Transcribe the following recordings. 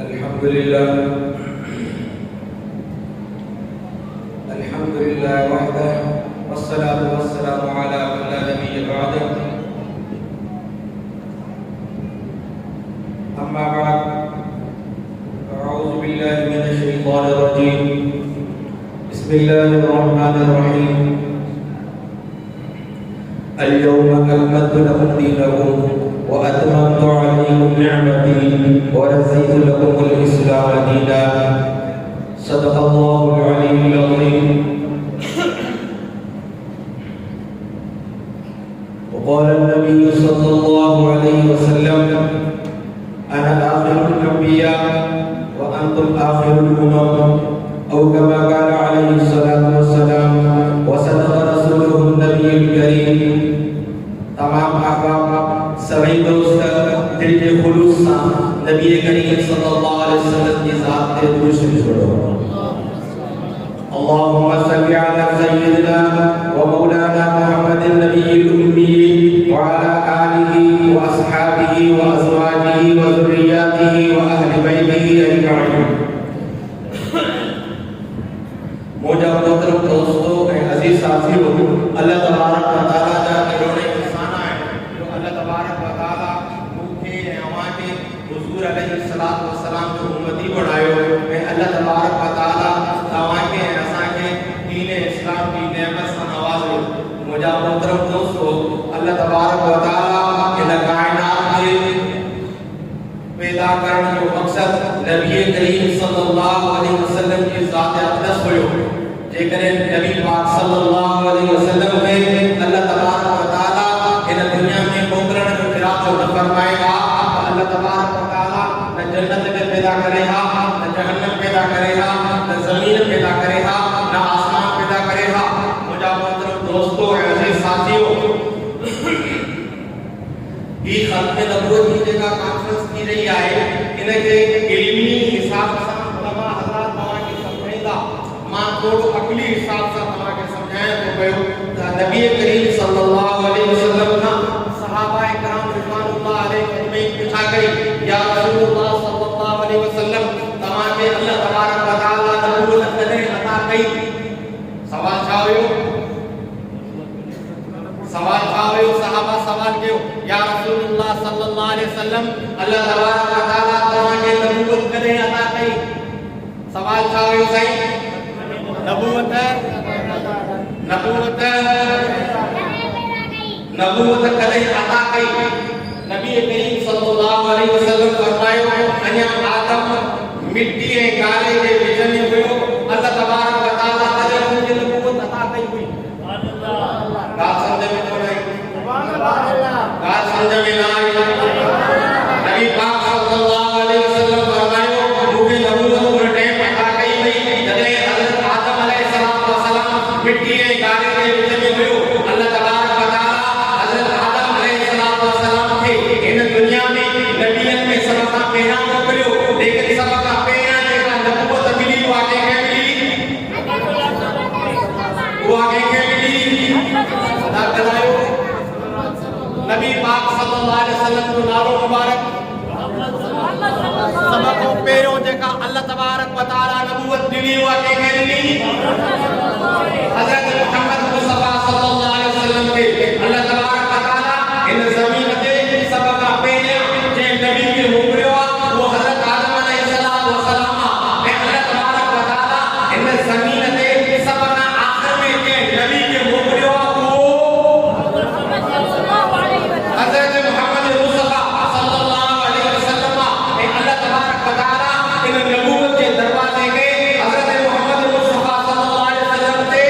अल्हम्दुलिल्लाह वहदह वस्सलातु वस्सलामु अला मन ला नबिय्य बअदह। अम्मा बअद, अऊज़ु बिल्लाहि मिनश शैतानिर रजीम। बिस्मिल्लाहिर रहमानिर रहीम। अल-यौमा अकमलतु लकुम दीनकुम व अतममतु अलैकुम निअमती व रज़ीतु लकुमुल इस्लाम दीना। सदक़ल्लाहुल अलीयुल अज़ीम। वक़ाल नबी सल्लल्लाहु अलैहि वसल्लम अना आखिरुल अंबिया व अंतुम आखिरुल उमम औ कमा क़ाला अलैहि सलातु वस्सलाम व सदक़ रसूलुहुन नबियुल करीम। तमाम अहबाब सभी दोस्त दिल के खुलूस से नबी करीम सल्लल्लाहु अलैहि वसल्लम की ज़ात पे दुरूद शरीफ पढ़ो। अल्लाहुम्मा सल्लि अला सय्यिदिना व मौलाना मुहम्मदिन नबिय्यिल उम्मी व अला आलिहि व अस्हाबिहि व अज़वाजिहि व ज़ुर्रिय्यतिहि व अहलि बैतिहि अजमईन। मौजूद मोहतरम दोस्तों और अजीज साथियों, अल्लाह तबारक व तआला का इन्होंने इंसाना है जो अल्लाह तबारक व तआला भूखे हमारे हुजूर अलैहिस्सलातु वस्सलाम जो उम्मती बनायो है। अल्लाह तबारक व तआला तवाके असा के दीन इस्लाम की नेमत से नवाजो। मौजूद मोहतरम दोस्तों, अल्लाह तबारक व तआला इन कायनात के पैदा करने जो मकसद नबी करीम सल्लल्लाहु अलैहि वसल्लम की ज़ात अक़दस हुयो। जेकर नबी पाक सल्लल्लाहु अलैहि वसल्लम के अल्लाह तबारक व तआला इन दुनिया में मोकलण जो इरादो न फरमाएगा, अल्लाह तबारक व तआला न जन्नत के पैदा करेगा, न जहन्नम पैदा करेगा, न ज़मीन पैदा करेगा, न आसमान पैदा करेगा। मुझे मोहतरम दोस्तों और अजीज साथियों, ये खत्म नबूवत की जगह कॉन्फ्रेंस की रही है। इनके इल्मी हिसाब से उलमा हज़रात तवा के समझाइंदा, मां थोड़ो अकली हिसाब से तवा के समझाए तो कयो नबी करीम सल्लल्लाहु अलैहि वसल्लम का सहाबाए किराम रिज़वानुल्लाह अलैहि अजमईन पूछा कई, या रसूलुल्लाह सल्लल्लाहु अलैहि वसल्लम तवा के अल्लाह तबारक व तआला नबूवत कदे अता कई? सवाल छा हुयो? सवाल छा हुयो? सहाबा सवाल कयो, या रसूलुल्लाह सल्लल्लाहु अलैहि वसल्लम अल्लाह तबारक व तआला तवा के नबूवत कदे अता कई? सवाल छा हुयो साईं? नबूवत कदे अता कई? नबी करीम सल्लल्लाहु अलैहि वसल्लम फरमायो, अञा आदम मिट्टी ऐं गारे जे विच में हुयो, अल्लाह तबारक व तआला कदे उनखे नबूवत अता कई हुई। ॻाल्हि समझ में कोन आई? ॻाल्हि समझ में न आई? नबी पाक सल्लल्लाहु अलैहि वसल्लम फरमायो, मूंखे नबूवत उन टाइम अता कई वई जॾहिं हज़रत आदम अलैहिस्सलाम मिट्टी ऐं गारे जे विच में हुयो। अल्लाह तबारक व तआला हज़रत आदम अलैहिस्सलाम खे इन दुनिया में नबियन में सब खां पहिरियां मोकिलियो, लेकिन सब खां पहिरियां जेका नबूवत मिली उहा कंहिंखे मिली? उहा कंहिंखे मिली? नबी पाक सल्लल्लाहु अलैहि वसल्लम जो नालो मुबारक सब को पहिरियों जेका अल्लाह तबारक व तआला नबूवत ॾिनी उहा कंहिंखे ॾिनी? हज़रत मुहम्मद मुस्तफा सल्लल्लाहु अलैहि वसल्लम खे अल्लाह तबारक व तआला इन ज़मीन ते सब खां पहिरियों जे नबी खे मोकिलियो आहे उहो हज़रत आदम अलैहिस्सलाम ऐं अल्लाह तबारक व तआला इन ज़मीन ते सब खां आख़िर में जे नबी खे मोकिलियो आहे हज़रत मुहम्मद मुस्तफा सल्लल्लाहु अलैहि वसल्लम ऐं अल्लाह तबारक व तआला इन नबूवत के दरवाजे के हज़रत मुहम्मद मुस्तफा सल्लल्लाहु अलैहि वसल्लम ते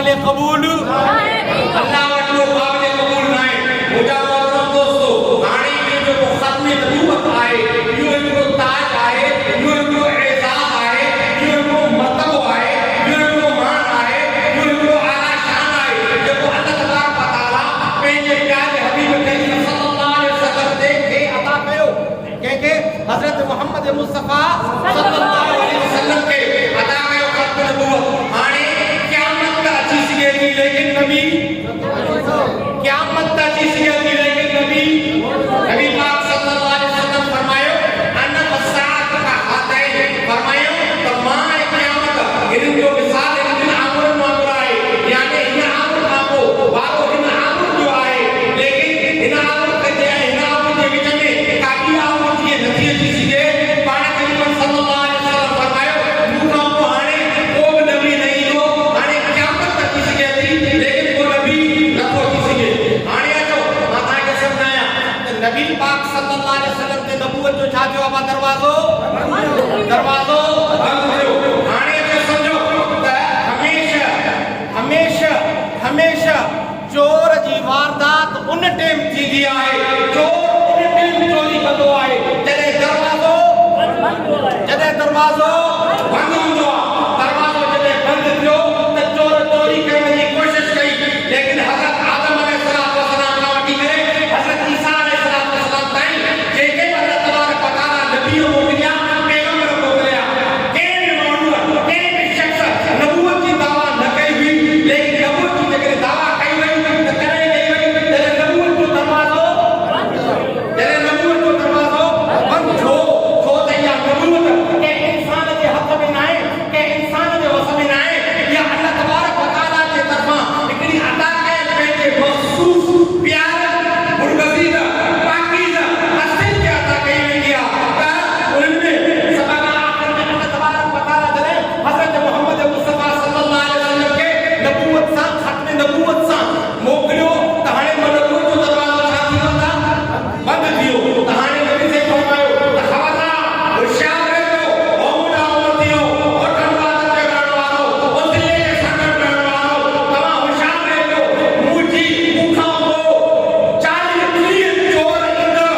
काबिल कबूल अल्लाह वटि काबिल कबूल न आहे। मुंहिंजा मोहतरम दोस्तो, हाणे इहो जेको ख़त्म नबूवत आहे, इहो हिकिड़ो ताज आहे, इहो हिकिड़ो एज़ाज़ आहे, इहो हिकिड़ो मर्तबो आहे, इहो हिकिड़ो मान आहे, इहो हिकिड़ो आला शान आहे जेको अल्लाह तबारक व तआला पंहिंजे प्यारे हबीब करीम सल्लल्लाहु अलैहि वसल्लम ते खे अता कयो। कंहिंखे? हज़रत मोहम्मद मुस्तफ़ा सल्लल्लाहु अलैहि वसल्लम खे अता कयो ख़त्म नबूवत। हाणे क़यामत त अची सघे थी, लेकिन नबी क़यामत त अची सघे थी, लेकिन नबी पाक सल्लल्लाहु अलैहि वसल्लम फरमायो अन वसात का हातैन, फरमायो त मां ऐं क़यामत हिननि जो मिसाल हिन आमुरनि वांगुरु आहे, यानी हिन आमुर खां पोइ वारो हिन आमुर जो आहे, लेकिन हिन आमुर जे विच में का ॿी आमुर जीअं नथी अची सघे। पाण करीम सल्लल्लाहु अलैहि वसल्लम फरमायो मूं खां पोइ हाणे को बि नबी न ईंदो, हाणे क़यामत त अची सघे थी, लेकिन को नबी नथो अची सघे। हाणे अचो मां तव्हांखे सम्झायां त नबी पाक सल्लल्लाहु अलैहि वसल्लम ते नबूवत जो छा थियो आहे? दरवाज़ो बंदि थियो। हाणे अचो सम्झो त हमेशा चोर जी वारदात उन टाइम थींदी आहे, चोर उन टाइम चोरी कंदो आहे जॾहिं दरवाज़ो बंदि हूंदो आहे। दरवाज़ो जॾहिं बंदि थियो त चोर चोरी करण जी कोशिशि कई, लेकिन हज़रत आदम अलैहिस्सलाम खां वठी करे हज़रत ईसा अलैहिस्सलाम ताईं जेके अल्लाह तबारक व तआला नबी मोकिलिया, पैगंबर मोकिलिया, कंहिं बि माण्हूअ कंहिं बि शख़्स नबूवत जी दावा न कई हुई, लेकिन नबूवत जी जेकॾहिं दावा कई वई त कॾहिं कई वई जॾहिं नबूवत जो दरवाज़ो बंदि थियो। छो त इहा नबूवत कंहिं इंसान जे हथ में न आहे, कंहिं इंसान जे वस में न आहे, इहा अल्लाह तबारक व तआला जे तरफ़ां हिकिड़ी अता कयल पंहिंजे मख़सूस प्यार मुर्गज़ीद पाकीज़ हस्तियुनि खे अता कई वेंदी आहे। त उन्हनि में सभु खां आख़िर में अल्लाह तबारक व तआला जॾहिं हज़रत मोहम्मद मुस्तफ़ा सल्लल्लाहु अलैहि वसल्लम खे नबूवत सां ख़त्म नबूवत सां मोकिलियो त हाणे नबूवत जो दरवाज़ो छा थी वियो? बंदि थियो। त हाणे नबी से फरमायो त ख़बरदार होशियार रहिजो, ओ मुंहिंजा उम्मतियो, ओ ठंडवात ते रहण वारो, ओ दिल्ली जे संगत रहण वारो, तव्हां होशियार रहिजो। मूं खां पोइ 40-30 चोर ईंदा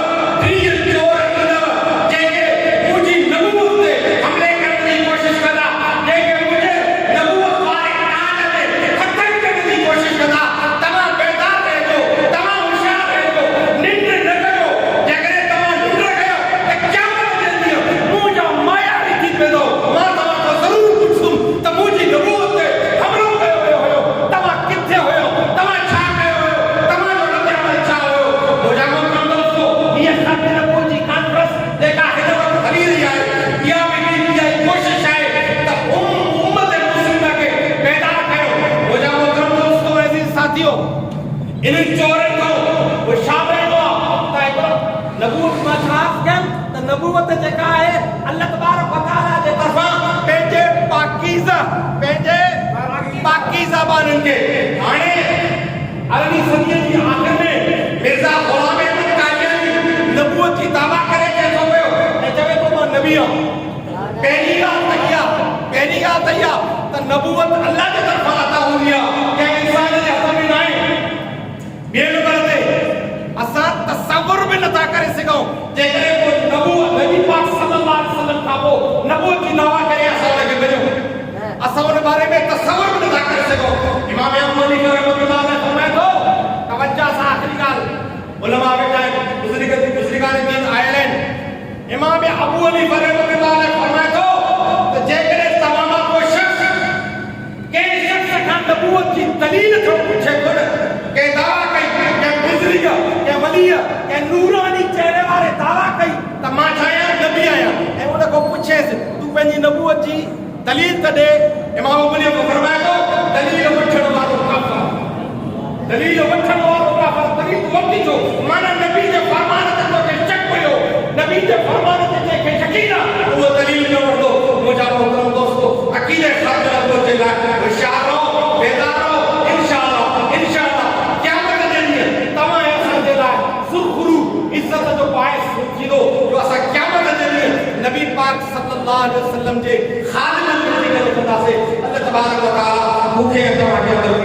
जेके मुंहिंजी नबूवत ते हमले करण जी कोशिशि कंदा, जेके मुंहिंजे नबूवत वारे ताज ते ख़तम करण जी कोशिशि कंदा। तव्हां बेदार रहिजो, तव्हां होशियार रहिजो, निंड न कयो। जेकॾहिं तव्हां निंड कयो त क़यामत जे ॾींहुं मुंहिंजा माया ॾिठी वेंदो। मां तव्हां खां ज़रूरु पुछंदुमि त मुंहिंजी नबूवत ते हमलो कयो वियो हुयो, तव्हां किथे हुयो, तव्हां छा कयो हुयो, तव्हांजो रद्दअमल छा हुयो? मुंहिंजा मोहतरम दोस्तो, इहा ख़त्म नबूवत जी कॉन्फ्रेंस जेका हिन वक़्तु हली रही आहे, इहा बि हिकिड़ी कोशिशि आहे त उम्मत मुस्लिमा खे बेदार कयो। मुंहिंजा मोहतरम दोस्तो, अज़ीज़ साथियो, इन्हनि चोरनि खां उहे छा रहंदो आहे त हिकिड़ो नबूवत मां छा कयमि त नबूवत जेका आहे अल्लाह तबारक व तआला जे तरफ़ां पंहिंजे पाकीज़ा ॿारनि खे। हाणे 18वीं सदीअ जी आख़िर में मिर्ज़ा ग़ुलाम अहमद कादियानी नबूवत जी दावा करे चए थो पियो ऐं चवे थो मां नबी आहियां। पहिरीं ॻाल्हि त इहा त नबूवत अल्लाह जे तरफ़ां अता हूंदी आहे, कंहिं इंसान जे हथ में न आहे। ॿिए नंबर ते असां तसवुर बि नथा करे सघूं जेकॾहिं कोई नबी पाक सल्लल्लाहु अलैहि वसल्लम खां पोइ नबूवत जी दावा करे असां हुनखे मिलियूं, असां उन बारे में तसवुर बि नथा करे सघूं। इमाम अबू हनीफा रहमतुल्लाह अलैह फरमाए थो, तवज्जो सां आख़िरी ॻाल्हि उलमा वेठा आहिनि, बुज़ुर्गान दीन आयल आहिनि। इमाम अबू हनीफा रहमतुल्लाह अलैह फरमाए थो त जेकॾहिं तव्हां मां कोई शख़्स कंहिं शख़्स खां नबूवत जी दलील थो पुछे, कंहिं दावा कई, कंहिं बिज़रीअ, कंहिं वलीअ, कंहिं नूरानी चहिरे वारे दावा कई त मां छा आहियां? नबी आहियां, ऐं उन खां पुछेसि तूं पंहिंजी नबूवत जी दलील त ॾे। इमाम अबू हनीफा फरमाए थो दलील वठण वारो काफ़िर, दलील वठी थो, माना नबी जे फरमान ते तोखे शक हुयो, नबी जे फरमान ते जंहिंखे यकीन आहे उहो दलील न वठंदो। मुंहिंजा मोहतरम दोस्तो, अक़ीदे ख़त्म नबूवत जे लाइ होशियार रहो, बेदार रहो। इंशाअल्लाह क़यामत जे ॾींहुं तव्हां ऐं असांजे लाइ सुरख़ुरू इज़त जो बाइस थींदो जो असां क़यामत जे ॾींहुं नबी पाक सल्लल्लाहु अलैहि वसल्लम जे ख़ादिमनि खे कंदासीं। अल्लाह तबारक व तआला मूंखे तव्हांजे अंदरि